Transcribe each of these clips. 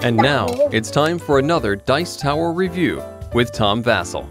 And now, it's time for another Dice Tower review with Tom Vasel.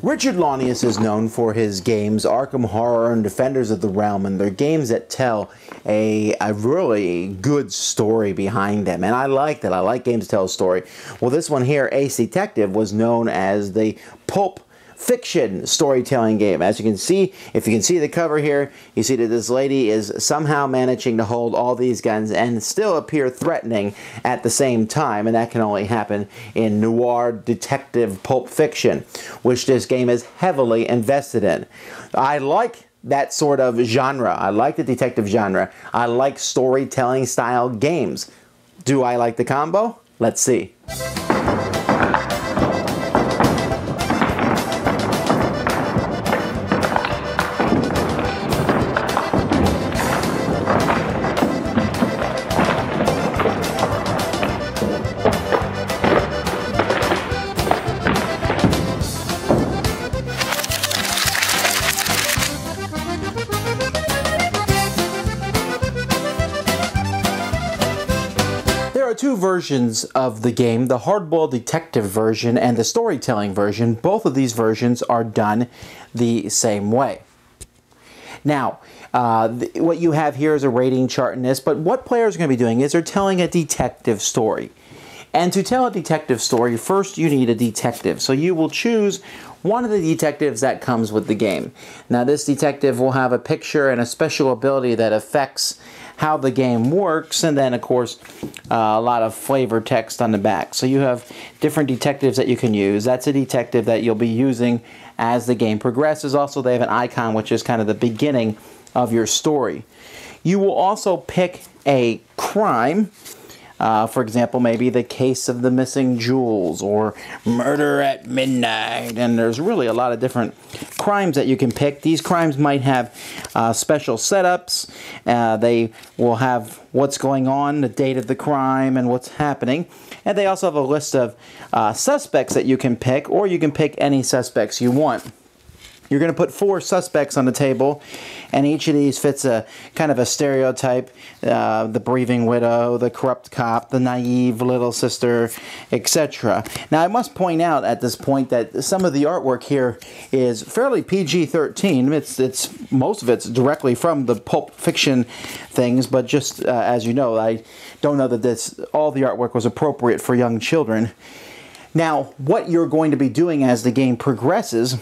Richard Launius is known for his games Arkham Horror and Defenders of the Realm, and they're games that tell a really good story behind them, and I like that. I like games that tell a story. Well, this one here, Ace Detective, was known as the pulp fiction storytelling game. As you can see, if you can see the cover here, you see that this lady is somehow managing to hold all these guns and still appear threatening at the same time, and that can only happen in noir detective pulp fiction, which this game is heavily invested in. I like that sort of genre. I like the detective genre. I like storytelling style games. Do I like the combo? Let's see. There are two versions of the game, the hardboiled detective version and the storytelling version. Both of these versions are done the same way. Now, what you have here is a rating chart in this, but what players are going to be doing is they're telling a detective story. And to tell a detective story, first you need a detective. So you will choose one of the detectives that comes with the game. Now this detective will have a picture and a special ability that affects how the game works, and then of course a lot of flavor text on the back. So you have different detectives that you can use. That's a detective that you'll be using as the game progresses. Also, they have an icon which is kind of the beginning of your story. You will also pick a crime. For example, maybe the case of the missing jewels or murder at midnight. And there's really a lot of different crimes that you can pick. These crimes might have special setups. They will have what's going on, the date of the crime, and what's happening. And they also have a list of suspects that you can pick, or you can pick any suspects you want. You're going to put 4 suspects on the table, and each of these fits a kind of a stereotype. The breathing widow, the corrupt cop, the naive little sister, etc. Now, I must point out at this point that some of the artwork here is fairly PG-13. It's most of it's directly from the pulp fiction things, but just as you know, I don't know that all the artwork was appropriate for young children. Now, what you're going to be doing as the game progresses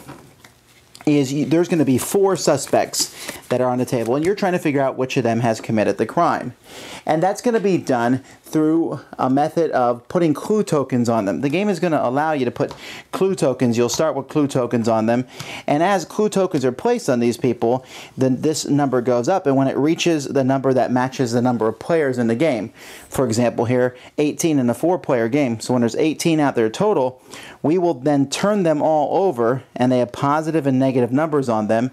is there's going to be 4 suspects that are on the table, and you're trying to figure out which of them has committed the crime. And that's going to be done through a method of putting clue tokens on them. The game is going to allow you to put clue tokens. You'll start with clue tokens on them, and as clue tokens are placed on these people, then this number goes up, and when it reaches the number that matches the number of players in the game, for example here, 18 in a 4-player game, so when there's 18 out there total, we will then turn them all over, and they have positive and negative numbers on them,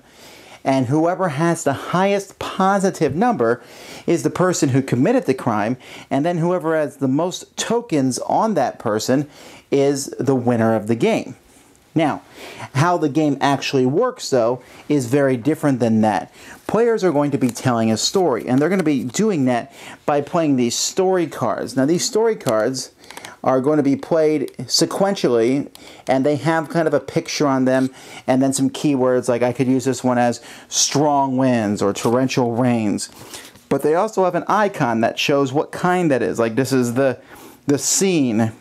and whoever has the highest positive number is the person who committed the crime, and then whoever has the most tokens on that person is the winner of the game. Now, how the game actually works, though, is very different than that. Players are going to be telling a story, and they're going to be doing that by playing these story cards. Now, these story cards are going to be played sequentially, and they have kind of a picture on them, and then some keywords, like I could use this one as strong winds or torrential rains. But they also have an icon that shows what kind that is, like this is the scene.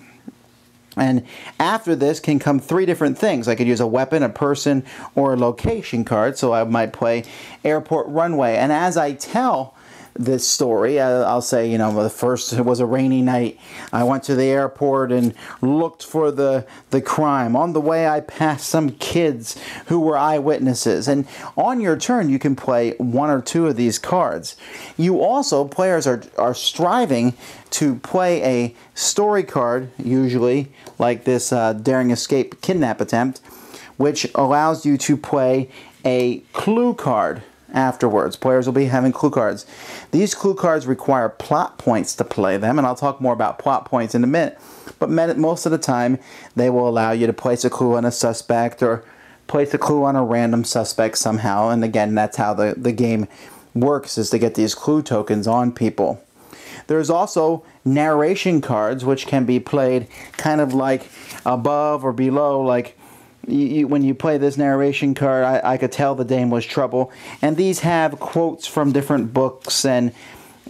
And after this can come 3 different things. I could use a weapon, a person, or a location card. So I might play airport runway. And as I tell this story, I'll say, you know, the first, it was a rainy night. I went to the airport and looked for the crime. On the way, I passed some kids who were eyewitnesses. And on your turn, you can play 1 or 2 of these cards. You also, players are striving to play a story card, usually, like this Daring Escape Kidnap Attempt, which allows you to play a clue card afterwards. Players will be having clue cards. These clue cards require plot points to play them, and I'll talk more about plot points in a minute. But most of the time, they will allow you to place a clue on a suspect or place a clue on a random suspect somehow. And again, that's how the game works, is to get these clue tokens on people. There's also narration cards, which can be played kind of like above or below. Like when you play this narration card, I could tell the dame was trouble. And these have quotes from different books and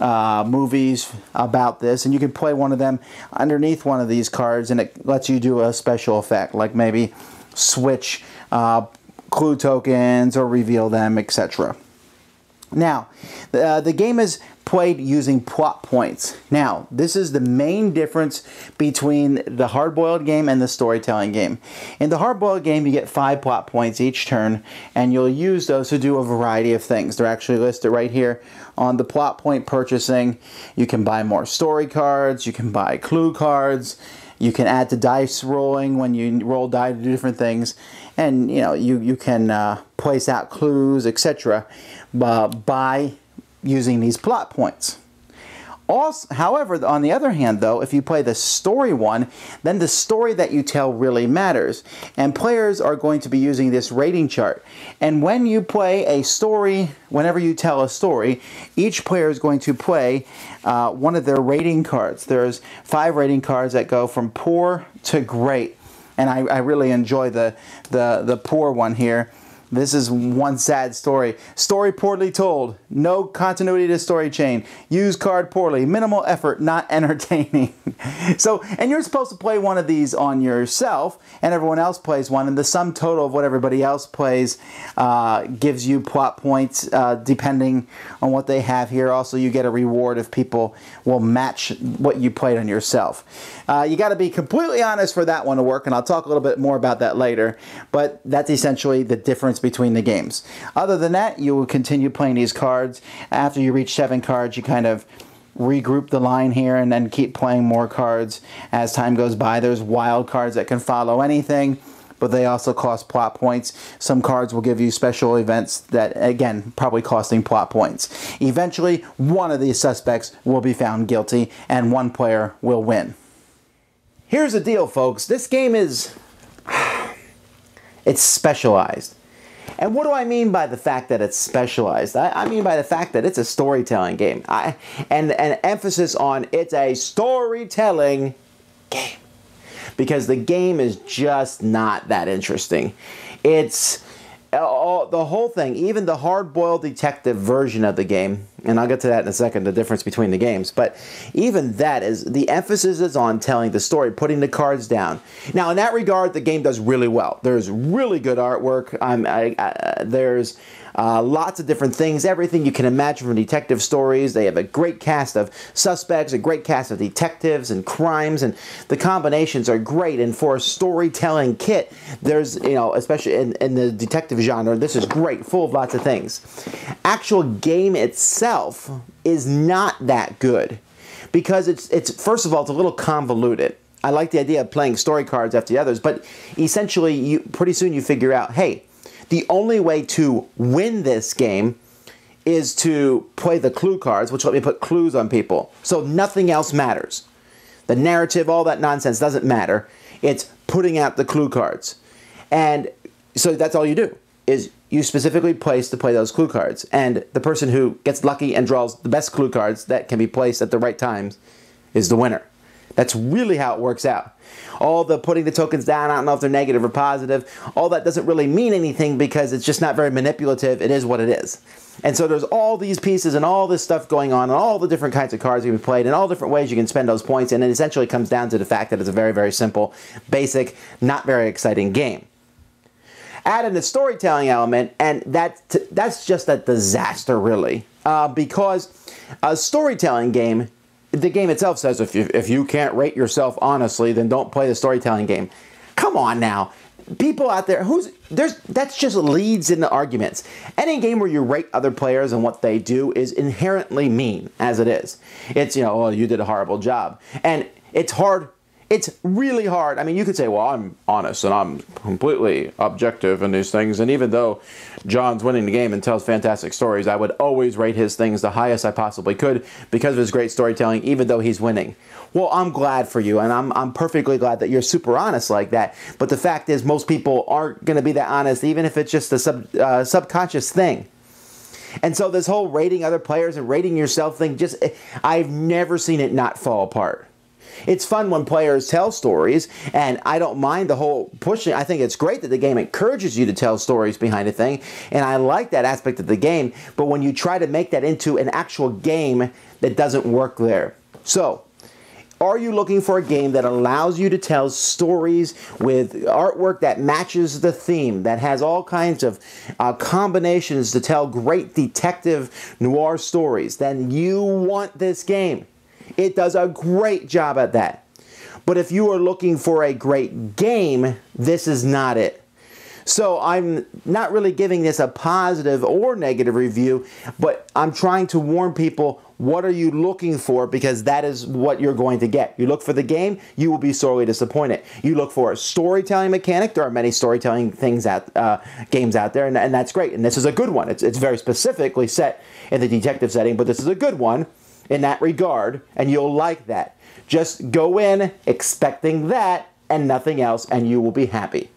movies about this, and you can play one of them underneath one of these cards, and it lets you do a special effect, like maybe switch clue tokens or reveal them, etc. Now, the game is played using plot points. Now, this is the main difference between the hard-boiled game and the storytelling game. In the hard-boiled game, you get 5 plot points each turn, and you'll use those to do a variety of things. They're actually listed right here on the plot point purchasing. You can buy more story cards, you can buy clue cards, you can add to dice rolling when you roll die to do different things, and you can place out clues, etc. by using these plot points. Also, however, on the other hand, though, if you play the story one, then the story that you tell really matters. And players are going to be using this rating chart. And when you play a story, whenever you tell a story, each player is going to play one of their rating cards. There's 5 rating cards that go from poor to great. And I really enjoy the poor one here. This is one sad story. Story poorly told. No continuity to story chain. Use card poorly. Minimal effort, not entertaining. And you're supposed to play one of these on yourself, and everyone else plays one, and the sum total of what everybody else plays gives you plot points depending on what they have here. Also, you get a reward if people will match what you played on yourself. You got to be completely honest for that one to work, and I'll talk a little bit more about that later, but that's essentially the difference between the games. Other than that, you will continue playing these cards. After you reach 7 cards, you kind of regroup the line here and then keep playing more cards as time goes by. There's wild cards that can follow anything, but they also cost plot points. Some cards will give you special events that, again, probably costing plot points. Eventually, one of these suspects will be found guilty and one player will win. Here's the deal, folks. This game is... it's specialized. And what do I mean by the fact that it's specialized? I mean by the fact that it's a storytelling game. And an emphasis on it's a storytelling game. Because the game is just not that interesting. It's the whole thing, even the hard-boiled detective version of the game, and I'll get to that in a second, the difference between the games, but even that is, the emphasis is on telling the story, putting the cards down. Now, in that regard, the game does really well. There's really good artwork. There's lots of different things, everything you can imagine from detective stories. They have a great cast of suspects, a great cast of detectives and crimes, and the combinations are great. And for a storytelling kit, there's, especially in the detective genre, this is great, full of lots of things. Actual game itself is not that good because it's first of all, it's a little convoluted. I like the idea of playing story cards after the others, but essentially, pretty soon you figure out, hey, the only way to win this game is to play the clue cards, which let me put clues on people. So nothing else matters. The narrative, all that nonsense doesn't matter. It's putting out the clue cards. And so that's all you do, is you specifically place to play those clue cards. And the person who gets lucky and draws the best clue cards that can be placed at the right times is the winner. That's really how it works out. All the putting the tokens down, I don't know if they're negative or positive, all that doesn't really mean anything because it's just not very manipulative. It is what it is. And so there's all these pieces and all this stuff going on and all the different kinds of cards you can be played and all different ways you can spend those points, and it essentially comes down to the fact that it's a very, very simple, basic, not very exciting game. Add in the storytelling element, and that's just a disaster, really. Because a storytelling game, the game itself says if you can't rate yourself honestly, then don't play the storytelling game. Come on now. People out there, that's just leads into arguments. Any game where you rate other players and what they do is inherently mean, as it is. It's, oh, you did a horrible job. And it's hard. It's really hard. I mean, you could say, well, I'm honest and I'm completely objective in these things. And even though John's winning the game and tells fantastic stories, I would always rate his things the highest I possibly could because of his great storytelling, even though he's winning. Well, I'm glad for you, and I'm perfectly glad that you're super honest like that. But the fact is, most people aren't going to be that honest, even if it's just a subconscious thing. And so this whole rating other players and rating yourself thing, I've never seen it not fall apart. It's fun when players tell stories, and I don't mind the whole pushing. I think it's great that the game encourages you to tell stories behind a thing, and I like that aspect of the game, but when you try to make that into an actual game, that doesn't work there. So, are you looking for a game that allows you to tell stories with artwork that matches the theme, that has all kinds of combinations to tell great detective noir stories? Then you want this game. It does a great job at that. But if you are looking for a great game, this is not it. So I'm not really giving this a positive or negative review, but I'm trying to warn people, what are you looking for? Because that is what you're going to get. You look for the game, you will be sorely disappointed. You look for a storytelling mechanic. There are many storytelling games out there, and that's great. And this is a good one. It's very specifically set in the detective setting, but this is a good one in that regard, and you'll like that. Just go in expecting that and nothing else, and you will be happy.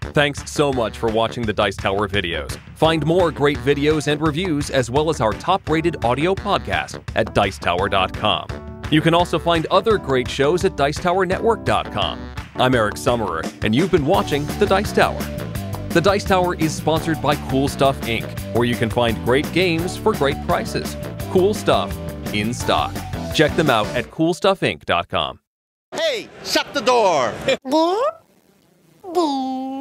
Thanks so much for watching the Dice Tower videos. Find more great videos and reviews, as well as our top-rated audio podcast at Dicetower.com. You can also find other great shows at DicetowerNetwork.com. I'm Eric Summerer, and you've been watching The Dice Tower. The Dice Tower is sponsored by Cool Stuff Inc., where you can find great games for great prices. Cool stuff in stock. Check them out at CoolStuffInc.com. Hey, shut the door! There.